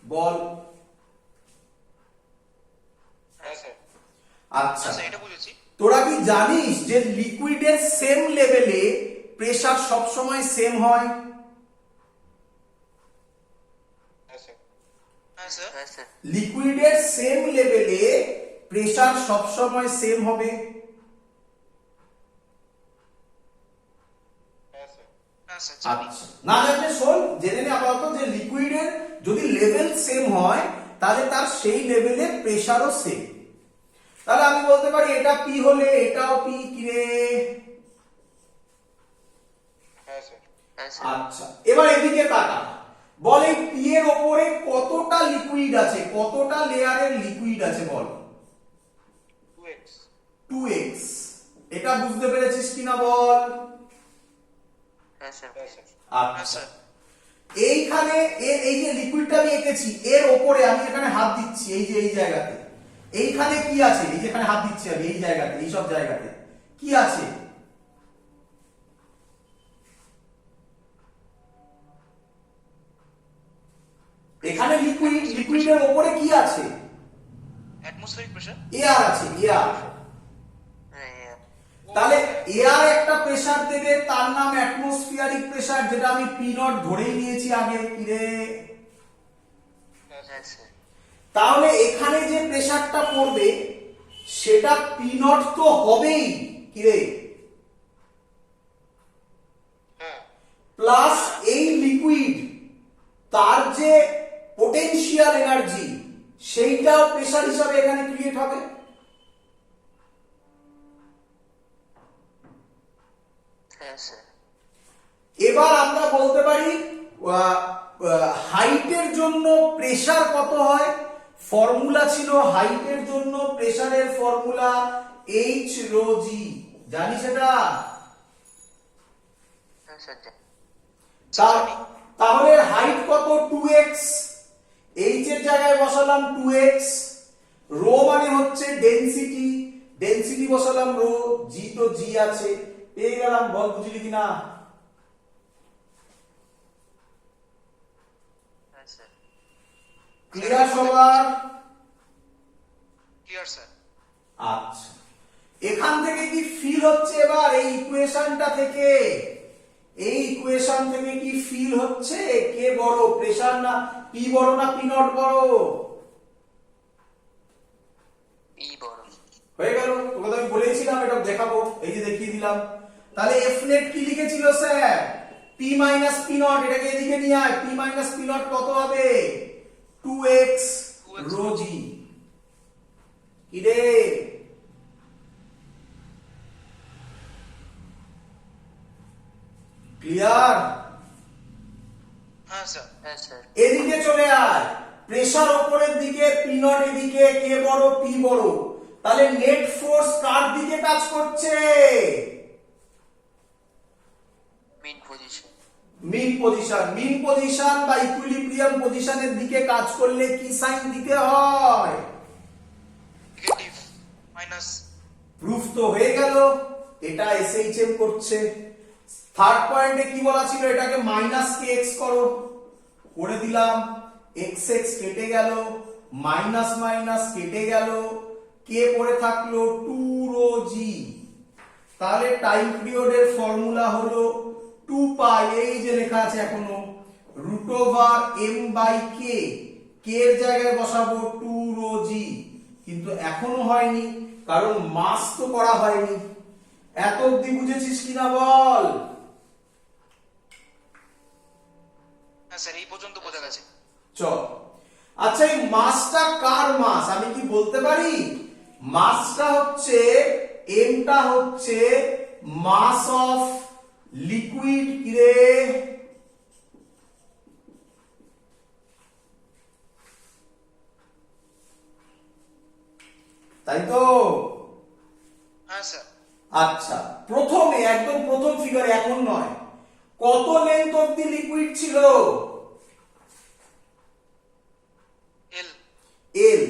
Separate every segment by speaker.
Speaker 1: বল। আচ্ছা,
Speaker 2: এটা বুঝেছি।
Speaker 1: তোরা কি জানিস যে লিকুইডের সেম লেভেলে প্রেসার সব সময় সেম হয়? লিকুইডের সেম লেভেলে প্রেসার সব সময় সেম হবে। আচ্ছা, না জানলে শোন, জেনে নে আপাতত যে লিকুইডের যদি লেভেল সেম হয় তাহলে তার সেই লেভেলে প্রেসারও সেম। তাহলে আমি বলতে পারি এটা পি হলে এটাও পি, কি রে? আচ্ছা, এবার এদিকে তাকা, বল এই পি এর উপরে কতটা লিকুইড আছে, কতটা লেয়ারের লিকুইড আছে বল? 2x। এটা বুঝতে পেরেছিস কিনা বল? আচ্ছা, এইখানে এই যে লিকুইডটা আমি এঁকেছি এর উপরে আমি এখানে হাত দিচ্ছি, এই যে এই জায়গাতে এইখানে কি আছে, এই যেখানে হাত দিচ্ছি আমি এই জায়গাতে, এই সব জায়গাতে কি আছে? এখানে লিকুইডের উপরে কি আছে?
Speaker 2: অ্যাটমসফিয়ারিক প্রেসার,
Speaker 1: এয়ার আছে, এয়ার। তাহলে এয়ার একটা প্রেসার দেবে, তার নাম অ্যাটমসফিয়ারিক প্রেসার, যেটা আমি পি নট ধরেই নিয়েছি আগে, কি রে? তাহলে এখানে যে প্রেসারটা পড়বে সেটা পি নট তো হবেই, কি রে? প্লাস এই লিকুইড তার যে পোটেনশিয়াল এনার্জি সেইটাও প্রেসার হিসাবে এখানে ক্রিয়েট হবে। এবার আমরা বলতে পারি হাইটের জন্য প্রেসার কত হয়। ফর্মুলা ছিল হাইটের জন্য প্রেসারের ফর্মুলা এইচ রো জি, জানিস এটা? তাহলে হাইট কত? 2x। এইচ এর জায়গায় বসালাম 2x, রো মানে হচ্ছে ডেনসিটি, ডেনসিটি বসালাম রো, জি তো জি আছে, পেয়ে গেলাম। বল বুঝলি কিনা? ক্লিয়ার সবার?
Speaker 2: Clear sir.
Speaker 1: আচ্ছা, এখান থেকে কি ফিল হচ্ছে এবার এই ইকুয়েশনটা থেকে? এই ইকুয়েশন থেকে কি ফিল হচ্ছে কে বড়, প্রেসার না পি বড় না পি নট বড়?
Speaker 2: পি বড়।
Speaker 1: হয়ে গেল, তোকে তো আমি বলেছিলাম এটা দেখাবো, এই যে দেখিয়ে দিলাম। তাহলে এফ নেট কি লিখেছিল sir? P minus P not, এটাকে এদিকে নিয়ে আয়। পি মাইনাস পি নট কত হবে? 2x রো জি, কি রে? ক্লিয়ার?
Speaker 2: হ্যাঁ স্যার।
Speaker 1: এদিকে চলে আয়, প্রেসার উপরের দিকে, পি নট এদিকে, কে বড়? পি বড়। তাহলে নেট ফোর্স কার দিকে কাজ করছে?
Speaker 2: মিন পজিশন।
Speaker 1: মিন পজিশন বা ইকুইলিব্রিয়াম পজিশনের দিকে কাজ করলে কি সাইন দিতে হয়?
Speaker 2: Negative minus.
Speaker 1: প্রুফ তো হয়ে গেল, এটা এসএইচএম করছে। থার্ড পয়েন্টে কি বলা ছিল? এটাকে মাইনাস কে এক্স করো, করে দিলাম। এক্স এক্স কেটে গেল, মাইনাস মাইনাস কেটে গেল, কে পড়ে থাকলো 2 রো জি। তাহলে টাইম পিরিয়ডের ফর্মুলা হলো 2 পাই, এই যে লেখা আছে এখনো, রুট ওভার এম বাই কে, কে এর জায়গায় বসাবো 2 রো জি। কিন্তু এখনো হয়নি, কারণ মাস তো করা হয়নি। এত অবধি বুঝেছিস কিনা বল?
Speaker 2: হ্যাঁ স্যার, এই পর্যন্ত বোঝা গেছে।
Speaker 1: চল, আচ্ছা এই মাসটা কার মাস আমি কি বলতে পারি? মাসটা হচ্ছে, এমটা হচ্ছে মাস অফ লিকুইড, কি রে? তাই তো?
Speaker 2: হ্যাঁ স্যার।
Speaker 1: আচ্ছা, প্রথমে একদম প্রথম ফিগারে, এখন নয়, কত লেন্থ অবধি লিকুইড ছিল?
Speaker 2: এল।
Speaker 1: এল।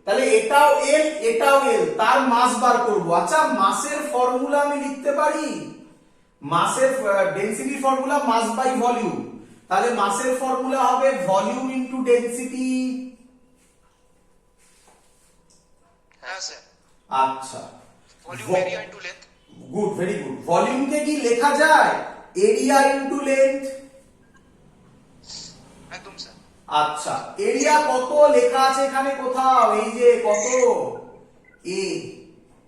Speaker 1: তাহলে এটাও এল, এটাও এল, তার মাস বার করব। আচ্ছা, মাসের ফর্মুলা আমি লিখতে পারি? মাসের density formula mass by volume. তাহলে মাসের ফর্মুলা হবে ভলিউম ইনটু ডেনসিটি।
Speaker 2: হ্যাঁ স্যার,
Speaker 1: আচ্ছা,
Speaker 2: volume area into length.
Speaker 1: Good, very good. ভলিউমকে কি লেখা যায় এরিয়া ইনটু লেন্থ?
Speaker 2: একদম স্যার।
Speaker 1: আচ্ছা, এরিয়া কত লেখা আছে এখানে কোথাও? এই যে কত, এ।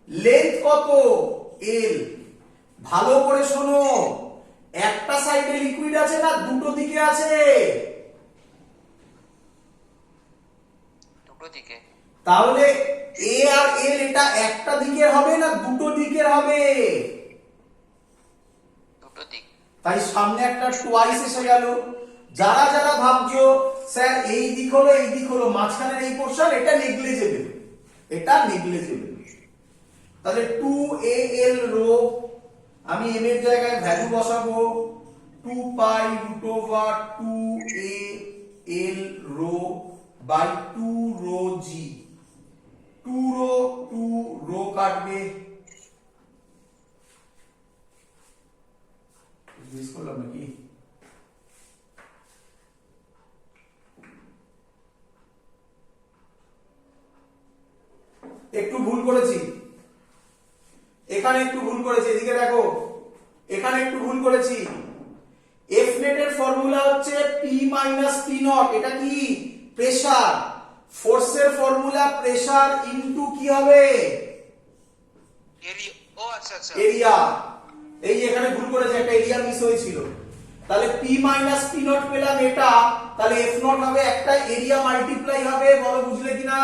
Speaker 1: লেন্থ কত? এল। ভালো করে শোনো, একটা সাইডে লিকুইড আছে না দুটো দিকে আছে?
Speaker 2: দুটো দিকে।
Speaker 1: তাহলে এ আর এল এটা একটা দিকের হবে না দুটো দিকের হবে?
Speaker 2: দুটো দিক।
Speaker 1: তাই সামনে একটা টোয়াইস এসে গেল। যারা যারা ভাবছো স্যার এই দিক হলো এই দিক হলো, মাঝখানের এই পোরশন, এটা নেগলিজেবল, এটা নেগলিজেবল। তাহলে 2al রো, আমি m এর জায়গায় ভ্যালু বসাবো 2 pi root over 2al rho by 2 rho G. 2 rho কাটবে, মিস করলাম নাকি? একটু ভুল করেছি, এখানে একটু ভুল করেছি, এদিকে দেখো, এখানে একটু ভুল করেছি। এফ নেট এর ফর্মুলা হচ্ছে পি মাইনাস পি নট, এটা কি প্রেসার। ফোর্সের ফর্মুলা প্রেসার ইনটু কি হবে?
Speaker 2: এরিয়া। ও আচ্ছা আচ্ছা।
Speaker 1: এরিয়া। এই যে এখানে ভুল করেছে, একটা এরিয়া মিস হয়েছিল। তাহলে পি মাইনাস পি নট পেলাম এটা, তাহলে এফ নট হবে একটা এরিয়া মাল্টিপ্লাই হবে, বলো বুঝলে কিনা?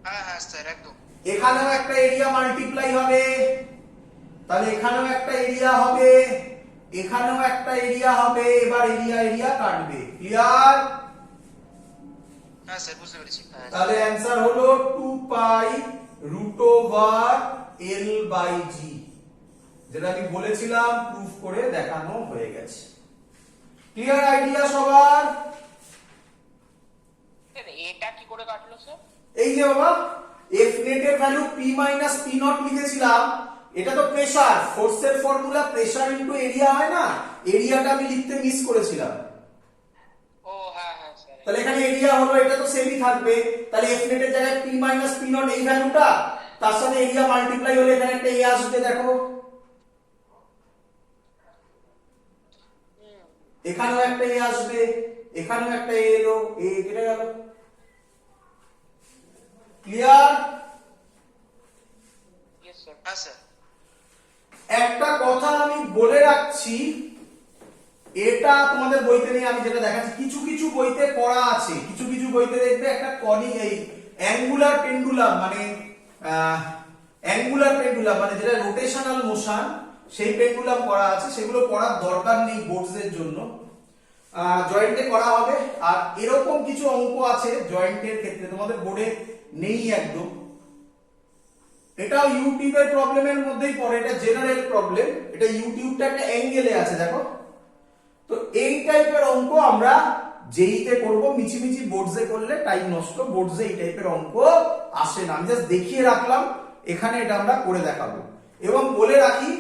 Speaker 2: হ্যাঁ হ্যাঁ স্যার, একদম।
Speaker 1: এখানেও একটা এরিয়া মাল্টিপ্লাই হবে, তাহলে এখানেও একটা এরিয়া হবে, এখানেও একটা এরিয়া হবে। এবার এরিয়া এরিয়া কাটবে, ক্লিয়ার?
Speaker 2: হ্যাঁ স্যার, বুঝতে পেরেছি।
Speaker 1: তাহলে অ্যানসার হলো 2 pi root over L by জি, যেটা আমি বলেছিলাম প্রুফ করে দেখানো হয়ে গেছে। ক্লিয়ার আইডিয়া সবার?
Speaker 2: এটা কি করে কাটলো স্যার?
Speaker 1: এই যে বাবা, এফ নেট এর value P minus P not লিখেছিলাম, এটা তো প্রেসার, ফোর্সের ফর্মুলা প্রেসার ইনটু এরিয়া হয় না, এরিয়াটা আমি লিখতে মিস করেছিলাম।
Speaker 2: ও হ্যাঁ হ্যাঁ স্যার।
Speaker 1: তাহলে এখানে এরিয়া হলো, এটা তো সেমই থাকবে। তাহলে এফ নেট এর জায়গায় পি মাইনাস পি নট এই ভ্যালুটা, তার সাথে এরিয়া মাল্টিপ্লাই হলে এখানে একটা এ আসবে, দেখো এখানেও একটা এ আসবে, এখানেও একটা এ এলো, এ কেটে গেল। ক্লিয়ার?
Speaker 2: Yes sir. হ্যাঁ স্যার।
Speaker 1: একটা কথা আমি বলে রাখছি, এটা তোমাদের বইতে নেই, আমি যেটা দেখাচ্ছি কিছু কিছু বইতে করা আছে, কিছু কিছু বইতে দেখবে একটা কনিক এই অ্যাঙ্গুলার পেন্ডুলাম, মানে অ্যাঙ্গুলার পেন্ডুলাম মানে যেটা রোটেশনাল মোশন, সেই পেন্ডুলাম করা আছে। সেগুলো পড়ার দরকার নেই বোর্ডসের জন্য, জয়েন্টে করা হবে। আর এরকম কিছু অঙ্ক আছে জয়েন্টের ক্ষেত্রে তোমাদের বোর্ডে নেই একদম, এটাও ইউটিউবের প্রবলেমের মধ্যেই পড়ে, এটা জেনারেল প্রবলেম। এটা ইউটিউবটা একটা অ্যাঙ্গেলে আছে দেখো। তো এই টাইপের অঙ্ক আমরা জেইতে করব, মিছিমিছি বোর্ডসে করলে টাইম নষ্ট, বোর্ডসে এই টাইপের অঙ্ক আসে না। আমি জাস্ট দেখিয়ে রাখলাম, এখানে এটা আমরা করে দেখাবো। এবং বলে রাখি,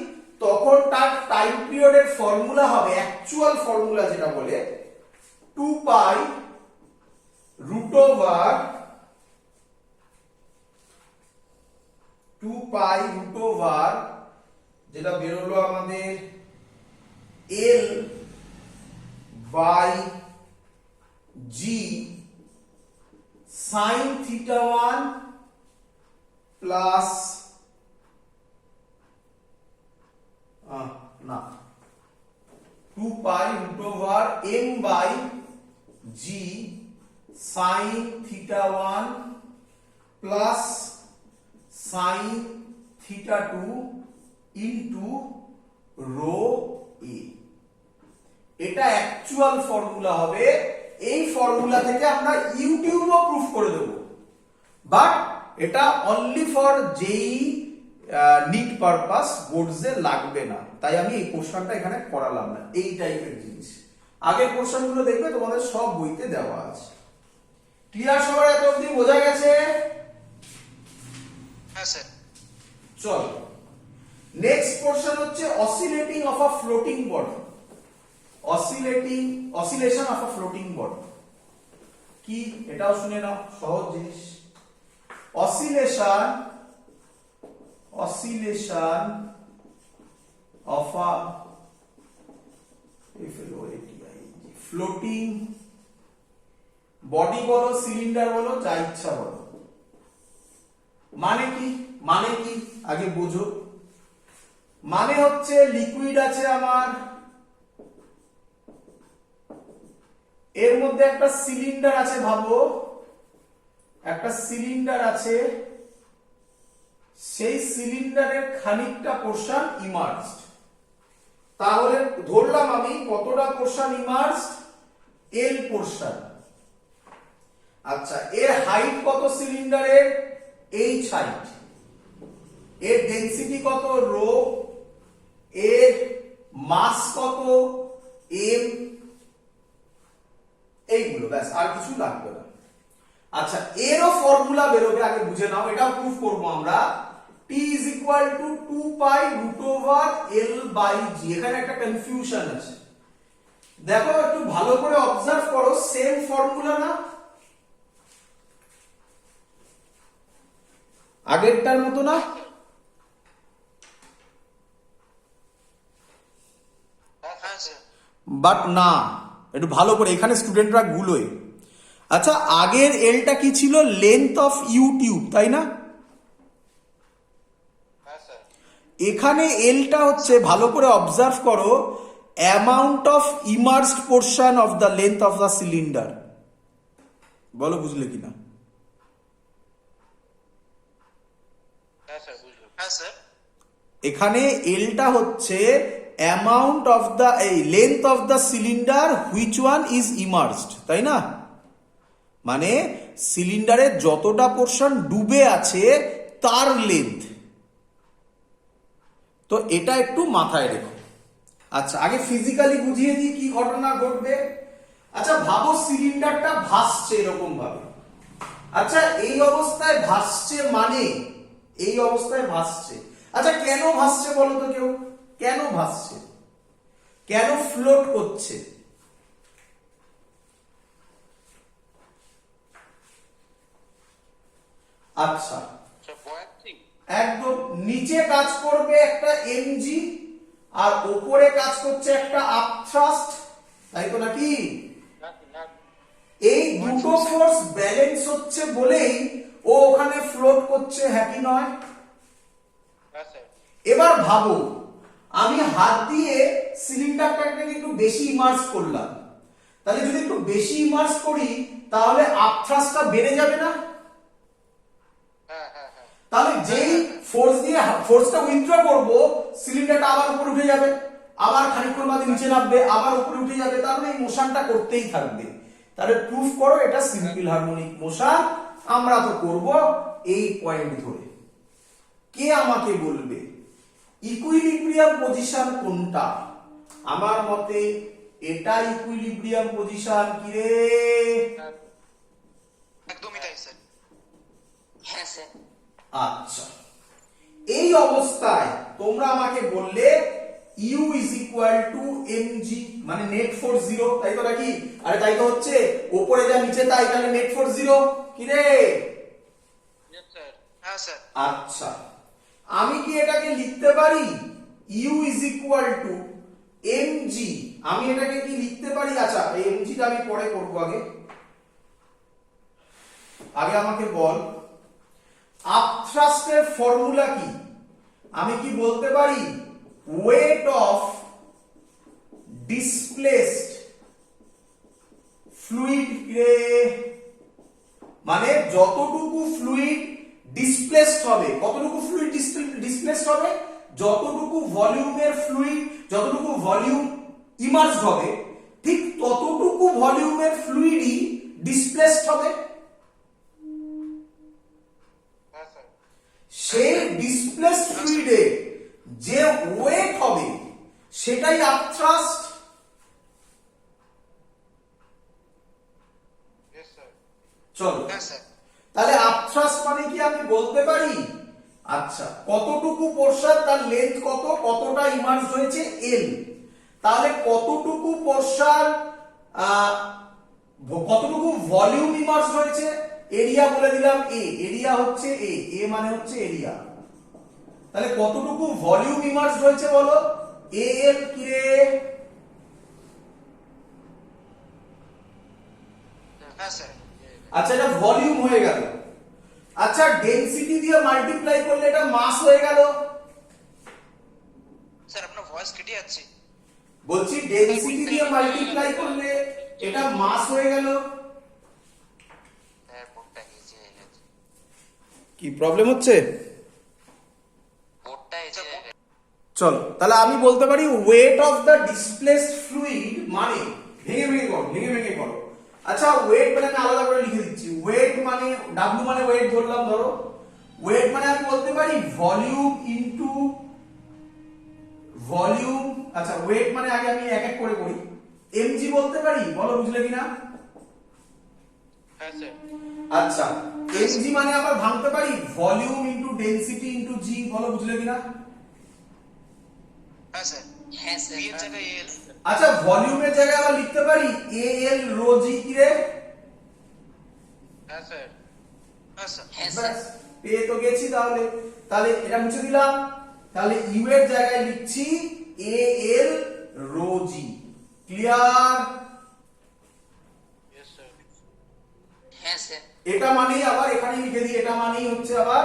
Speaker 1: তখন তার টাইম পিরিয়ডের ফর্মুলা হবে, অ্যাকচুয়াল ফর্মুলা যেটা বলে 2 pi root over 2 pi root over যেটা বেরোলো আমাদের L by G sine theta 1 plus না 2 pi root over M by G sine theta 1 plus sine theta 2 into rho A. এটা অ্যাকচুয়াল ফর্মুলা হবে। এই ফর্মুলা থেকে আমরা ইউটিউবও প্রুফ করে দেব, বাট এটা অনলি ফর যেই নিট পারপাস, বোর্ডসে লাগবে না, তাই আমি এই কোশ্চেনটা এখানে করালাম না। এই টাইপের জিনিস আগের কোশ্চেনগুলো দেখবে তোমাদের সব বইতে দেওয়া আছে। ক্লিয়ার সবার? এত অবধি বোঝা গেছে?
Speaker 2: হ্যাঁ স্যার।
Speaker 1: চল, নেক্সট পোরশন হচ্ছে oscillating of a floating body, oscillation of a floating body. কি এটাও শুনে নাও, সহজ জিনিস। Oscillation of a floating body বলো, সিলিন্ডার বলো, যা ইচ্ছা বলো, মানে কি আগে বোঝো। মানে হচ্ছে লিকুইড আছে আমার, এর মধ্যে একটা সিলিন্ডার আছে, ভাবো একটা সিলিন্ডার আছে, সেই সিলিন্ডারের খানিকটা পোরশন ইমার্জড। তাহলে ধরলাম আমি কতটা পোরশন ইমার্জড, এল পোরশন। আচ্ছা, এর হাইট কত সিলিন্ডারের, এইচ হাইট, এর ডেনসিটি কত রো, এর মাস কত এম, এইগুলো ব্যাস, আর কিছু লাগবে না। আচ্ছা, এরও ফর্মুলা বেরোবে, আগে বুঝে নাও, এটা প্রুফ করবো আমরা। T is equal to 2 pi root over L by G। এখানে একটা কনফিউশন আছে, দেখো একটু ভালো করে অবজার্ভ করো, সেম ফর্মুলা না, আগেরটার মতো না?
Speaker 2: হ্যাঁ স্যার।
Speaker 1: বাট না, একটু ভালো করে, এখানে স্টুডেন্টরা গুলোয়। আচ্ছা, আগের এলটা কি ছিল, লেন্থ অফ ইউটিউব, তাই না?
Speaker 2: হ্যাঁ স্যার।
Speaker 1: এখানে এলটা হচ্ছে, ভালো করে অবজার্ভ করো, amount of immersed portion of the length of the cylinder. বলো বুঝলে কিনা?
Speaker 2: হ্যাঁ স্যার, বুঝলাম। হ্যাঁ স্যার।
Speaker 1: এখানে এলটা হচ্ছে amount of the length of the cylinder which one is immersed, তাই না? মানে সিলিন্ডারের যতটা পোরশন ডুবে আছে তার লেন্থ। তো এটা একটু মাথায় রেখো। আচ্ছা, আগে ফিজিক্যালি বুঝিয়ে দিই কি ঘটনা ঘটবে। আচ্ছা, ভাবো সিলিন্ডারটা ভাসছে এরকম ভাবে। আচ্ছা, এই অবস্থায় ভাসছে, মানে এই অবস্থায় ভাসছে। আচ্ছা, কেন ভাসছে বলো তো কেউ, কেন ভাসছে, কেন ফ্লোট করছে? আচ্ছা, একদম নিচে কাজ করবে একটা এমজি, আর উপরে কাজ করছে একটা আপথ্রাস্ট, তাই তো নাকি? এই দুটো ফোর্স ব্যালেন্স হচ্ছে বলেই ও ওখানে ফ্লোট করছে, হ্যাঁ কি নয়? এবার ভাবো, আমি হাত দিয়ে সিলিন্ডারটাকে একটু বেশি ইমার্স করলাম, তাহলে যদি একটু বেশি ইমার্স করি তাহলে আপথ্রাস্টটা বেড়ে যাবে না? তাহলে যেই ফোর্স দিয়ে ফোর্সটা উইথড্র করব, সিলিন্ডারটা আবার উপরে উঠে যাবে, আবার খানিকক্ষণ বাদে নিচে নামবে, আবার উপরে উঠে যাবে, তাহলে এই মোশনটা করতেই থাকবে। তাহলে প্রুফ করো এটা সিম্পল হারমোনিক মোশন। আমরা তো করব এই পয়েন্ট ধরে। কে আমাকে বলবে ইকুইলিব্রিয়াম পজিশন কোনটা? আমার মতে এটা ইকুইলিব্রিয়াম পজিশন। কি রে?
Speaker 2: একদমই তাই স্যার। হ্যাঁ স্যার।
Speaker 1: আচ্ছা, এই অবস্থায় তোমরা আমাকে বললে U is equal to mg, মানে নেট ফোর্স 0, তাই তো নাকি? আরে তাই তো হচ্ছে, উপরে যা নিচে তাই, তাহলে নেট ফোর্স 0। কি রে?
Speaker 2: হ্যাঁ স্যার।
Speaker 1: আচ্ছা, আমি কি এটাকে লিখতে পারি U is equal to mg? আমি এটাকে কি লিখতে পারি? আচ্ছা, এই mg টা আমি পরে করব, আগে আমাকে বল আপথ্রাস্টের ফর্মুলা কি? আমি কি বলতে পারি ওয়েট অফ ডিসপ্লেসড ফ্লুইড, মানে যতটুকু ফ্লুইড ডিসপ্লেসড হবে, কতটুকু ফ্লুইড ডিসপ্লেসড হবে, যতটুকু ভলিউমের ফ্লুইড, যতটুকু ভলিউম ইমার্জড হবে, ঠিক ততটুকু ভলিউমের ফ্লুইডই ডিসপ্লেসড হবে। সেই ডিসপ্লেসড ফ্লুইডে যে ওয়েট হবে সেটাই আপথ্রাস্ট। চলো, তাহলে আপথ্রাস্ট মানে কি আমি বলতে পারি, আচ্ছা কতটুকু পোরশন, তার লেন্থ কত, কতটা ইমার্জ হয়েছে এল, তাহলে কতটুকু পোরশন কতটুকু ভলিউম ইমার্জ হয়েছে, এরিয়া বলে দিলাম এ, এরিয়া হচ্ছে এ মানে হচ্ছে এরিয়া। তাহলে কতটুকু ভলিউম ইমার্জ হয়েছে বলো, এ এর কি রে?
Speaker 2: হ্যাঁ স্যার।
Speaker 1: আচ্ছা এটা ভলিউম হয়ে গেল। আচ্ছা ডেনসিটি দিয়ে মাল্টিপ্লাই করলে এটা মাস হয়ে গেল।
Speaker 2: স্যার আপনার ভয়েস কেটে যাচ্ছে।
Speaker 1: বলছি ডেনসিটি দিয়ে মাল্টিপ্লাই করলে এটা মাস হয়ে গেল।
Speaker 2: স্যার বোর্ডটা নিচে গেছে।
Speaker 1: কি প্রবলেম হচ্ছে?
Speaker 2: বোর্ডটা এসে
Speaker 1: চলো তাহলে আমি বলতে পারি weight of the displaced fluid মানে ভেঙে ভেঙে করো। আচ্ছা ওয়েট মানে আমি আলাদা করে লিখে দিচ্ছি। ওয়েট মানে ডাব্লিউ মানে ওয়েট ধরলাম, ধরো ওয়েট মানে আমি বলতে পারি ভলিউম ইনটু ভলিউম। আচ্ছা ওয়েট মানে আগে আমি এক এক করে করি, এমজি বলতে পারি, বলো বুঝলে কিনা?
Speaker 2: হ্যাঁ স্যার।
Speaker 1: আচ্ছা এমজি মানে আবার ভাঙতে পারি ভলিউম ইনটু ডেনসিটি ইনটু জি, বলো বুঝলে কিনা?
Speaker 2: হ্যাঁ স্যার। হ্যাঁ স্যার। বি এর জায়গায় এল।
Speaker 1: আচ্ছা ভলিউমের জায়গায় আবার লিখতে পারি এ এল রো জি কি রে?
Speaker 2: হ্যাঁ স্যার। হ্যাঁ স্যার।
Speaker 1: ব্যাস পেয়ে তো গেছি। তাহলে তাহলে এটা মুছে দিলাম। তাহলে ইউ এর জায়গায় লিখছি এ এল রো জি। ক্লিয়ার?
Speaker 2: Yes sir. হ্যাঁ স্যার।
Speaker 1: এটা মানেই আবার এখানে লিখে দিই, এটা মানেই হচ্ছে আবার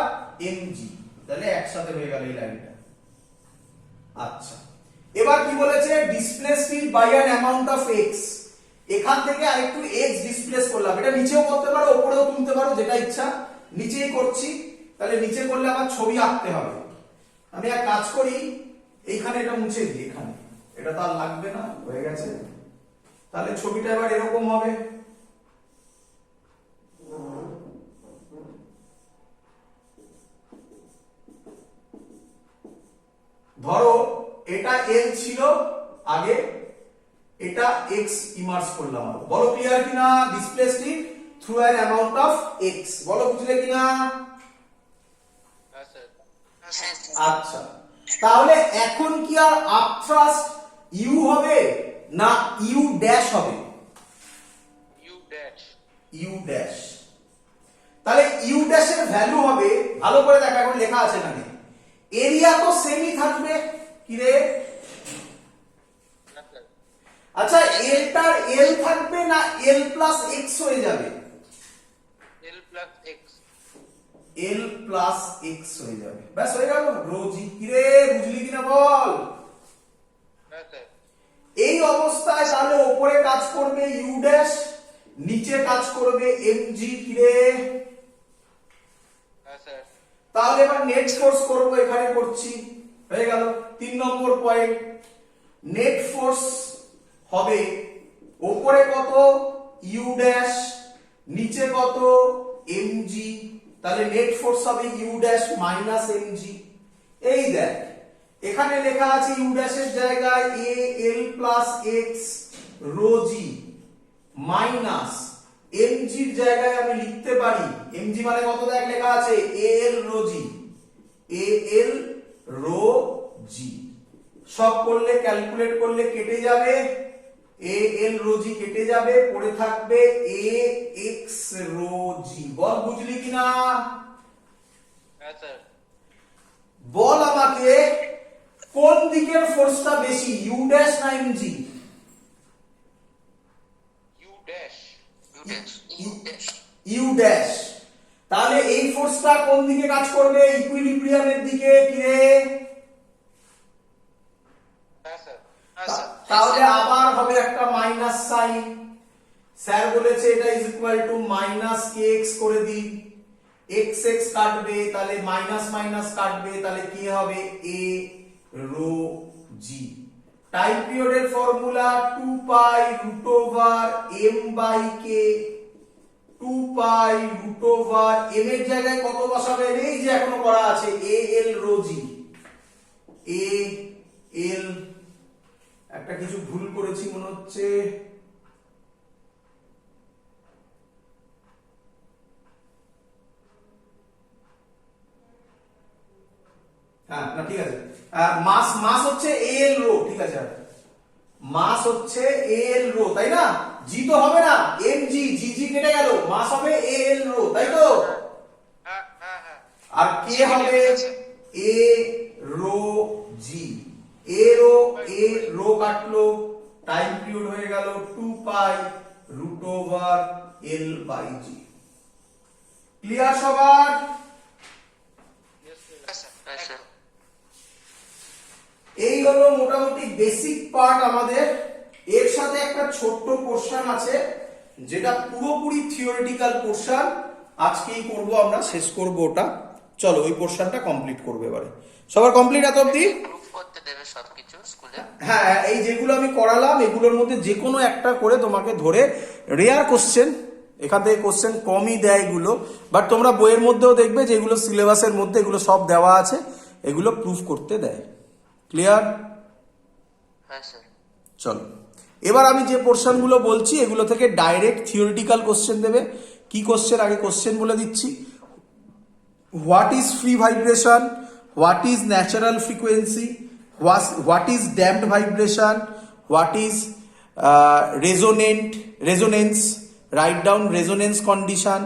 Speaker 1: এমজি। তাহলে একসাথে হয়ে গেল এই লাইনটা। আচ্ছা এবার কি বলেছে, displace field by an amount of X. এখান থেকে আরেকটু এক্স ডিসপ্লেস করলাম, এটা নিচেও করতে পারো উপরেও তুলতে পারো যেটা ইচ্ছা। নিচেই করছি, তাহলে নিচে করলে আমার ছবি আঁকতে হবে। আমি এক কাজ করি, এইখানে এটা মুছে দিই, এখানে এটা তো আর লাগবে না, হয়ে গেছে। তাহলে ছবিটা এবার এরকম হবে। ধরো এটা এল ছিল আগে, এটা এক্স ইমার্জ করলাম। বলো ক্লিয়ার কিনা? Displaced it through an amount of x, বলো বুঝলে কিনা?
Speaker 2: হ্যাঁ স্যার।
Speaker 1: আচ্ছা তাহলে এখন কি আর আপথ্রাস্ট ইউ হবে না ইউ ড্যাশ হবে?
Speaker 2: U dash.
Speaker 1: U dash. তাহলে ইউ ড্যাশের ভ্যালু হবে, ভালো করে দেখো এখন লেখা আছে এখানে, এরিয়া তো সেমই থাকবে কি রে? আচ্ছা এলটার এল থাকবে না এল প্লাস এক্স হয়ে যাবে?
Speaker 2: এল প্লাস এক্স।
Speaker 1: এল প্লাস এক্স হয়ে যাবে, ব্যাস হয়ে গেল রো জি। কি রে বুঝলি কিনা বল?
Speaker 2: হ্যাঁ স্যার।
Speaker 1: এই অবস্থায় তাহলে উপরে কাজ করবে ইউ ড্যাশ, নিচে কাজ করবে এমজি। কি রে?
Speaker 2: হ্যাঁ স্যার।
Speaker 1: তাহলে এবার নেট ফোর্স করব, এখানে করছি, হয়ে গেল 3 নম্বর পয়েন্ট। নেট ফোর্স হবে উপরে কত ইউ ড্যাশ, নিচে কত এমজি। তাহলে নেট ফোর্স হবে ইউ ড্যাশ মাইনাস এমজি। এই দেখ এখানে লেখা আছে ইউ ড্যাশের জায়গায় এ এল প্লাস এক্স রো জি মাইনাস এমজির জায়গায় আমি লিখতে পারি, এমজি মানে কত দেখ লেখা আছে এ এল রো জি, এ এল রো জি। সব করলে ক্যালকুলেট করলে কেটে যাবে, এ এল রো জি কেটে যাবে, পড়ে থাকবে এ এক্স রো জি। বল বুঝলি কিনা?
Speaker 2: হ্যাঁ স্যার।
Speaker 1: বল আমাকে কোন দিকের ফোর্সটা বেশি, ইউ ড্যাশ না mg?
Speaker 2: U dash. U dash. U dash.
Speaker 1: U dash. তাহলে এই ফোর্সটা কোন দিকে কাজ করবে? ইকুইলিব্রিয়ামের দিকে। কি রে?
Speaker 2: হ্যাঁ স্যার। হ্যাঁ স্যার।
Speaker 1: তাহলে আবার হবে একটা মাইনাস সাইন। স্যার বলেছে এটা is equal to minus K x করে দিই, এক্স এক্স কাটবে, তাহলে মাইনাস মাইনাস কাটবে, তাহলে কি হবে এ রো জি। টাইম পিরিয়ডের formula 2 pi root over M by K. 2 pi root over M এর জায়গায় কত বসাবেন? এই যে এখনো করা আছে এ এল রো জি, এ এল। একটা কিছু ভুল করেছি মনে হচ্ছে, হ্যাঁ না ঠিক আছে। মাস মাস হচ্ছে এ এল রো, ঠিক আছে, মাস হচ্ছে এ এল রো, তাই না? জি তো হবে না, এম জি জি জি জি কেটে গেল, মাস হবে এ এল রো, তাই তো?
Speaker 2: হ্যাঁ হ্যাঁ হ্যাঁ
Speaker 1: আর কে হবে A rho G, A rho কাটলো, টাইম পিরিয়ড হয়ে গেল 2 pi root over L by G. Clear সবার?
Speaker 2: Yes, sir.
Speaker 3: Yes, sir.
Speaker 1: এই হলো মোটামুটি বেসিক পার্ট আমাদের। এর সাথে একটা ছোট্ট পোরশন আছে যেটা পুরোপুরি থিওরিটিক্যাল পোরশন, আজকেই করব আমরা, শেষ করব ওটা। চলো ওই পোরশনটা কমপ্লিট করবে এবারে। সবার কমপ্লিট এত অবধি?
Speaker 3: প্রুফ করতে দেবে সবকিছু স্কুলে।
Speaker 1: হ্যাঁ, এই যেগুলো আমি করালাম এগুলোর মধ্যে যে কোনো একটা করে তোমাকে ধরে, রেয়ার কোশ্চেন, এখান থেকে কোশ্চেন কমই দেয় এগুলো, বাট তোমরা বইয়ের মধ্যেও দেখবে যেগুলো সিলেবাসের মধ্যে এগুলো সব দেওয়া আছে, এগুলো প্রুফ করতে দেয়। ক্লিয়ার?
Speaker 3: হ্যাঁ স্যার।
Speaker 1: চলো এবার আমি যে পোর্শনগুলো বলছি এগুলো থেকে ডাইরেক্ট থিওরিটিক্যাল কোশ্চেন দেবে। কি কোশ্চেন, আগে কোশ্চেন বলে দিচ্ছি। What is free vibration, what is natural frequency, what is damped vibration, what is resonance, write down resonance condition,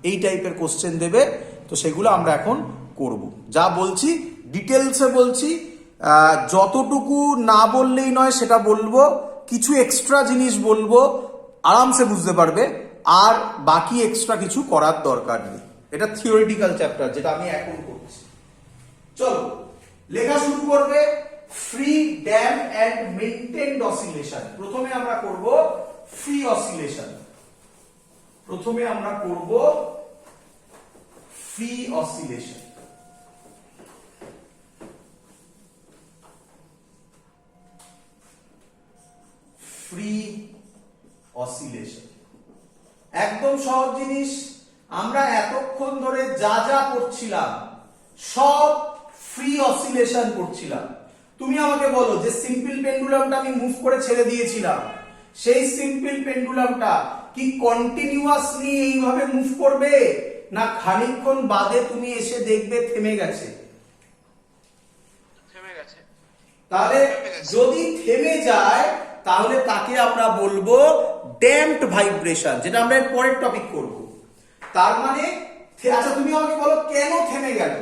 Speaker 1: এই টাইপের কোশ্চেন দেবে। তো সেগুলো আমরা এখন করব। যা বলছি ডিটেলসে বলছি, যতটুকু না বললেই নয় সেটা বলবো, কিছু এক্সট্রা জিনিস বলবো, আরামসে বুঝতে পারবে, আর বাকি এক্সট্রা কিছু করার দরকার নেই। এটা থিওরিটিক্যাল চ্যাপ্টার যেটা আমি এখন করছি। চলো লেখা শুরু করবে। Free damp and maintained oscillation. প্রথমে আমরা করব ফ্রি অসিলেশন। প্রথমে আমরা করব ফ্রি অসিলেশন। ফ্রি অসিলেশন একদম সহজ জিনিস। আমরা এতক্ষণ ধরে যা যা করছিলাম সব ফ্রি অসিলেশন করছিলাম। তুমি আমাকে বলো যে সিম্পল পেন্ডুলামটা আমি মুভ করে ছেড়ে দিয়েছিলাম, সেই সিম্পল পেন্ডুলামটা কি কন্টিনিউয়াসলি এইভাবে মুভ করবে, না খানিকক্ষণ বাদে তুমি এসে দেখবে থেমে গেছে?
Speaker 2: থেমে গেছে।
Speaker 1: তাহলে যদি থেমে যায় তাহলে তাকে আমরা বলবো ড্যাম্পড ভাইব্রেশন, যেটা আমরা এর পরের টপিক করব। তার মানে আচ্ছা তুমি আমাকে বলো কেন থেমে গেল?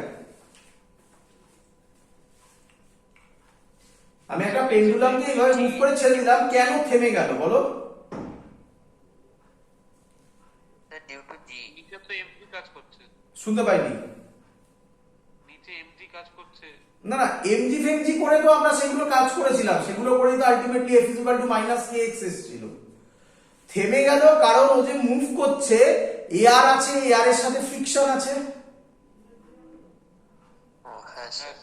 Speaker 1: আমি একটা পেন্ডুলামকে এইভাবে মুভ করে ছেড়ে দিলাম, কেন থেমে গেল বলো?
Speaker 3: ডিউ টু জি।
Speaker 2: নিচে তো এমজি কাজ করছে,
Speaker 1: শুনতে পাইনি।
Speaker 2: নিচে এমজি কাজ করছে।
Speaker 1: না না, এমজি ফেমজি করে তো আমরা সেগুলো কাজ করেছিলাম, সেগুলো করেই তো ultimately F equal to minus K x এসেছিল। থেমে গেল কারণ ও যে মুভ করছে, এয়ার আছে, এয়ারের সাথে ফ্রিকশন আছে।
Speaker 3: ও হ্যাঁ স্যার।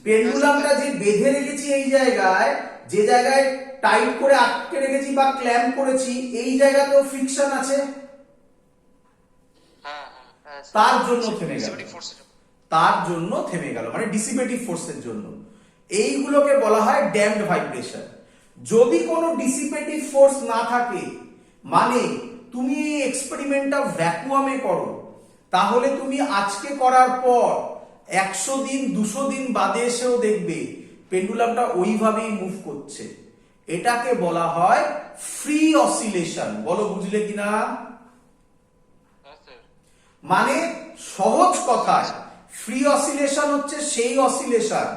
Speaker 1: পেন্ডুলামটা যে বেঁধে রেখেছি এই জায়গায়, যে জায়গায় টাইট করে আটকে রেখেছি বা ক্ল্যাম্প করেছি, এই জায়গাতেও ফ্রিকশন আছে,
Speaker 2: হ্যাঁ
Speaker 3: হ্যাঁ স্যার।
Speaker 1: তার জন্য থেমে গেল।
Speaker 2: সেভেন্টি ফোর
Speaker 1: তার জন্য থেমে গেল, মানে ডিসিপেটিভ ফোর্সের জন্য। এইগুলোকে বলা হয় ড্যাম্পড ভাইব্রেশন। যদি কোনো ডিসিপেটিভ ফোর্স না থাকে, মানে তুমি এই এক্সপেরিমেন্টটা ভ্যাকুয়ামে করো, তাহলে তুমি আজকে করার পর 100 দিন 200 দিন বাদে এসেও দেখবে পেন্ডুলামটা ওইভাবেই মুভ করছে। এটাকে বলা হয় ফ্রি অসিলেশন। বলো বুঝলে কিনা?
Speaker 2: হ্যাঁ স্যার।
Speaker 1: মানে সহজ কথায় ফ্রি অসিলেশন হচ্ছে সেই অসিলেশন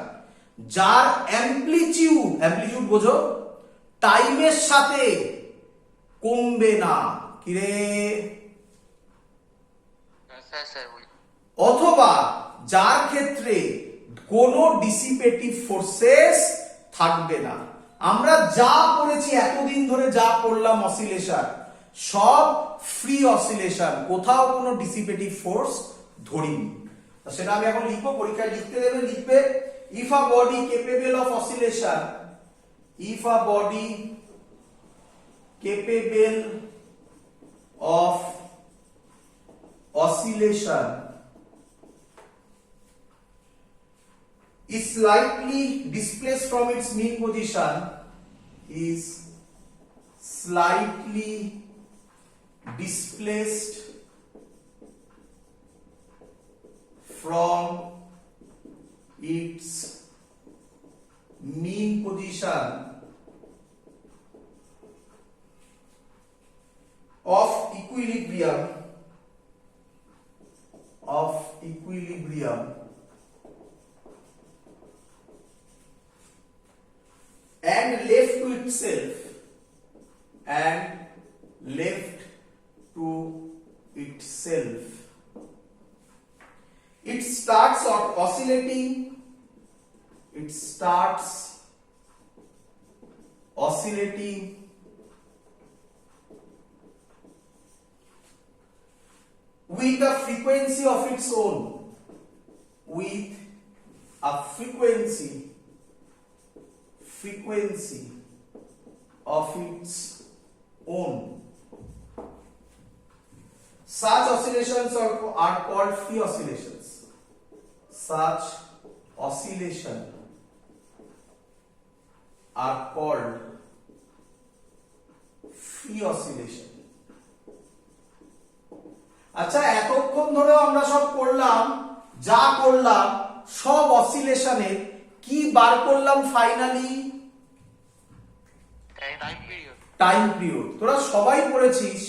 Speaker 1: যার অ্যামপ্লিটিউড বোঝো, টাইমের সাথে কমবে না। কিরে?
Speaker 3: হ্যাঁ স্যার।
Speaker 1: অথবা যার ক্ষেত্রে কোনো ডিসিপেটিভ ফোর্সেস থাকবে না। আমরা যা করেছি এতদিন ধরে, যা করলাম অসিলেশন, সব ফ্রি অসিলেশন, কোথাও কোনো ডিসিপেটিভ ফোর্স ধরিনি। সেটা আমি এখন লিখবো, পরীক্ষায় লিখতে দেবে, লিখবে if a body capable of oscillation, if a body capable of oscillation is slightly displaced from its mean position, is slightly displaced from its mean position of equilibrium and left to itself it starts oscillating with a frequency of its own, Such oscillations are called free oscillations. Such oscillations are called free oscillation. আচ্ছা, এতক্ষণ ধরে আমরা সব করলাম, যা করলাম সব অসিলেশনের কি বার করলাম ফাইনালি? Time period. তোরা সবাই পড়েছিস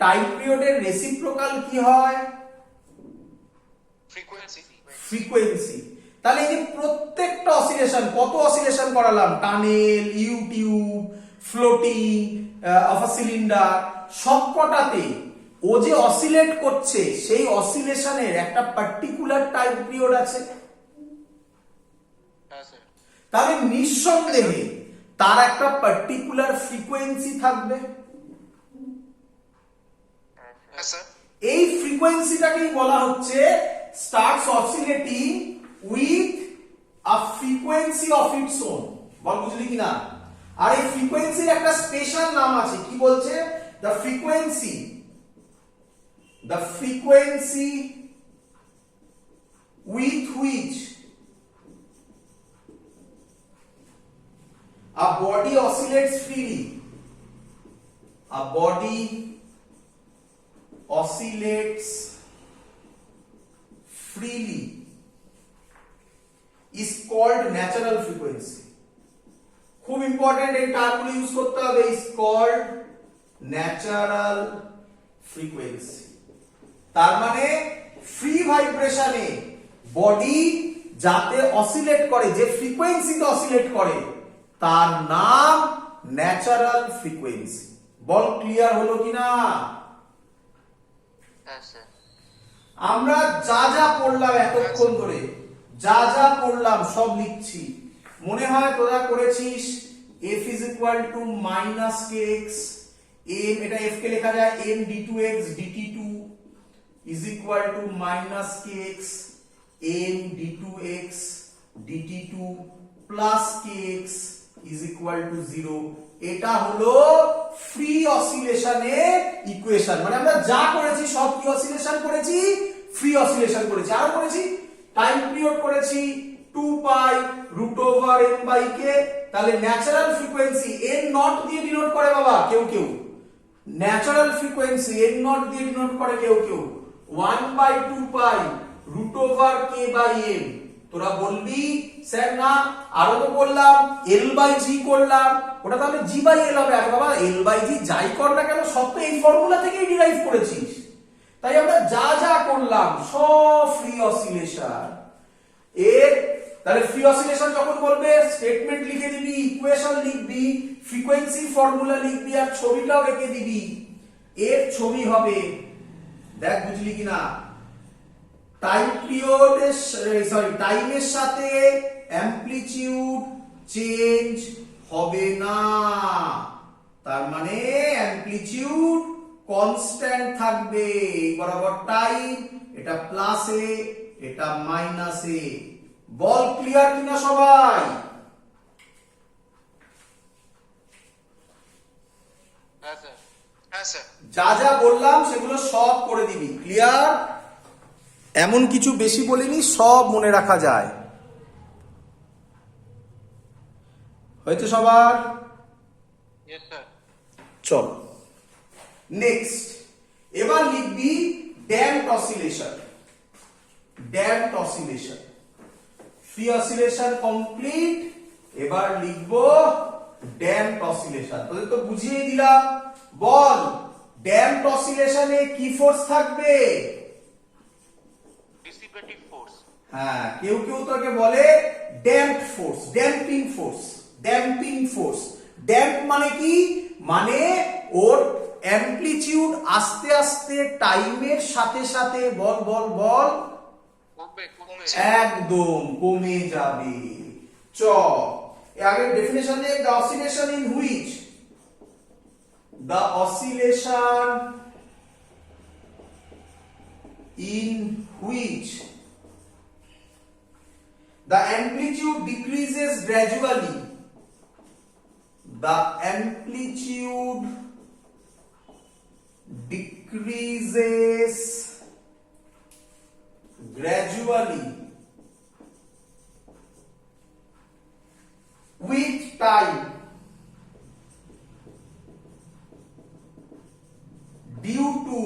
Speaker 1: টাইম পিরিয়ডের রেসিপ্রোকাল কি হয়? ফ্রিকোয়েন্সি। তাহলে এই যে প্রত্যেকটা অসিলেশন, কত অসিলেশন করালাম, tunnel, U tube, floating of a cylinder, সবকটাতে ও যে অসিলেট করছে সেই অসিলেশনের একটা পার্টিকুলার টাইম পিরিয়ড আছে। তাহলে নিঃসন্দেহে তার একটা পার্টিকুলার ফ্রিকোয়েন্সি থাকবে। এই ফ্রিকোয়েন্সিটাকেই বলা হচ্ছে starts oscillating with a frequency of its own। বল বুঝলি কিনা? আর এই ফ্রিকোয়েন্সির একটা স্পেশাল নাম আছে, কি বলছে? the frequency with which a body oscillates freely is called natural frequency। খুব ইম্পর্টেন্ট, এই টার্মগুলো ইউজ করতে হবে। is called natural frequency। তার মানে ফ্রি ভাইব্রেশনে বডি যাতে অসিলেট করে, যে ফ্রিকোয়েন্সিতে অসিলেট করে, তার নাম ন্যাচারাল ফ্রিকোয়েন্সি। বল ক্লিয়ার হলো কিনা? আমরা যা যা পড়লাম এতক্ষণ ধরে, যা যা পড়লাম সব লিখছি। মনে হয় তোরা করেছিস f is equal to minus kx, m এটা f কে লেখা যায় m d2x dt2 is equal to minus kx m d2x dt2 plus kx is equal to 0। এটা হলো ফ্রি অসিলেশনের ইকুয়েশন। মানে আমরা যা করেছি সব কি অসিলেশন করেছি? ফ্রি অসিলেশন করেছি। আর করেছি টাইম পিরিয়ড করেছি 2 pi root over n by k। তাহলে ন্যাচারাল ফ্রিকোয়েন্সি n নট দিয়ে ডিনোট করে বাবা কেউ কেউ, ন্যাচারাল ফ্রিকোয়েন্সি n নট দিয়ে ডিনোট করে কেউ কেউ 1 by 2 pi root over k by m। তোরা বলবি স্যার না, আরো তো বললাম l বাই g করলাম, ওটা তাহলে g বাই l হবে। আর বাবা l বাই g যাই কর না কেন সব তো এই ফর্মুলা থেকেই ডিরাইভ করেছিস। তাই আমরা যা যা করলাম সব ফ্রি অসিলেশন। এর তাহলে ফ্রি অসিলেশন যখন বলবে স্টেটমেন্ট লিখে দিবি, ইকুয়েশন লিখবি, ফ্রিকোয়েন্সি ফর্মুলা লিখবি, আর ছবিটাও এঁকে দিবি। এর ছবি হবে, দেখ বুঝলি কিনা, টাইম পিরিয়ডের টাইমের সাথে অ্যামপ্লিটিউড চেঞ্জ হবে না। তার মানে অ্যামপ্লিটিউড কনস্ট্যান্ট থাকবে। বরাবর টাইম, এটা প্লাসে, এটা মাইনাসে। বল ক্লিয়ার কিনা সবাই? যা যা বললাম সেগুলো সব করে দিবি। ক্লিয়ার? এমন কিছু বেশি বলিনি, সব মনে রাখা যায়। হয়েছে সবার? চল নেক্সট। এবার লিখবি damped oscillation. Damped oscillation, free oscillation complete. এবার লিখবো ড্যাম্পড অসিলেশন। তোদের তো বুঝিয়ে দিলাম। বল ড্যাম্পড অসিলেশনে কি ফোর্স থাকবে?
Speaker 2: ডিসিপেটিভ ফোর্স।
Speaker 1: হ্যাঁ, কেউ কেউ তোকে বলে damped force, damping force, damping force. Damp মানে কি? মানে ওর অ্যামপ্লিটিউড আস্তে আস্তে টাইমের সাথে সাথে বল বল বল
Speaker 2: কমবে কমবে।
Speaker 1: একদম কমে যাবে। চ আগে ডেফিনেশন দে, the oscillation in which, the oscillation in which the amplitude decreases gradually, the amplitude decreases gradually with time due to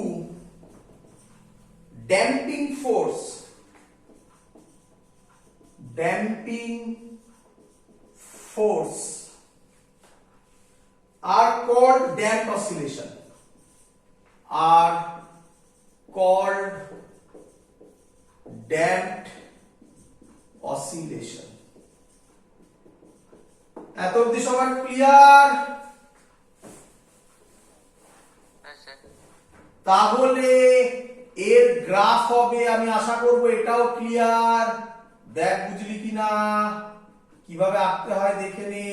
Speaker 1: damping force, damping force are called damped oscillation, are called damped oscillation. এত অবধি সবার clear?
Speaker 3: হ্যাঁ sir.
Speaker 1: তাহলে এর graph হবে, আমি আশা করব এটাও ক্লিয়ার। দেখ বুঝলি কিনা, কিভাবে আঁকতে হয় দেখে নে।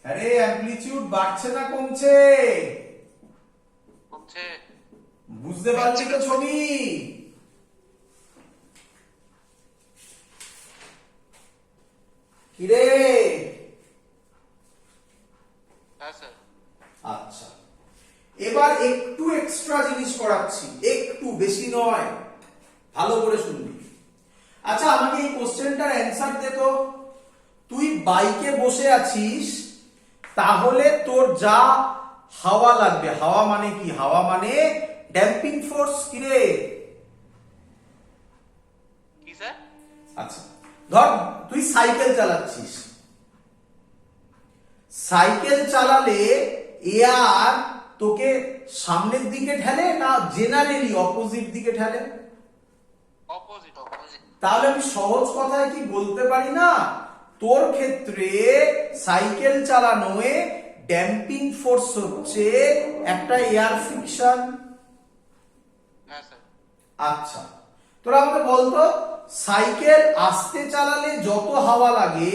Speaker 1: আরে অ্যামপ্লিটিউড বাড়ছে না কমছে?
Speaker 2: কমছে।
Speaker 1: বুঝতে পারছি তো ছবি? কিরে?
Speaker 2: হ্যাঁ স্যার।
Speaker 1: আচ্ছা, এবার একটু এক্সট্রা জিনিস করাচ্ছি, একটু, বেশি নয়, ভালো করে শুনবি। আচ্ছা, আমাকে এই কোশ্চেনটার অ্যান্সার দে তো। তুই বাইকে বসে আছিস, তাহলে তোর যা হাওয়া লাগবে, হাওয়া মানে কি? হাওয়া মানে ড্যাম্পিং ফোর্স। কি রে?
Speaker 2: কি স্যার?
Speaker 1: আচ্ছা, ধর তুই সাইকেল চালাচ্ছিস, সাইকেল চালালে এয়ার তোকে সামনের দিকে ঠেলে না জেনারেলি অপোজিট দিকে ঠেলে?
Speaker 2: অপোজিট।
Speaker 3: অপোজিট।
Speaker 1: তাহলে আমি সহজ কথায় কি বলতে পারি না, তোর ক্ষেত্রে সাইকেল চালানোয় ড্যাম্পিং ফোর্স হচ্ছে একটা এয়ার ফ্রিকশন।
Speaker 2: হ্যাঁ স্যার।
Speaker 1: আচ্ছা, তোরা আমাকে বলতো সাইকেল আস্তে চালালে যত হাওয়া লাগে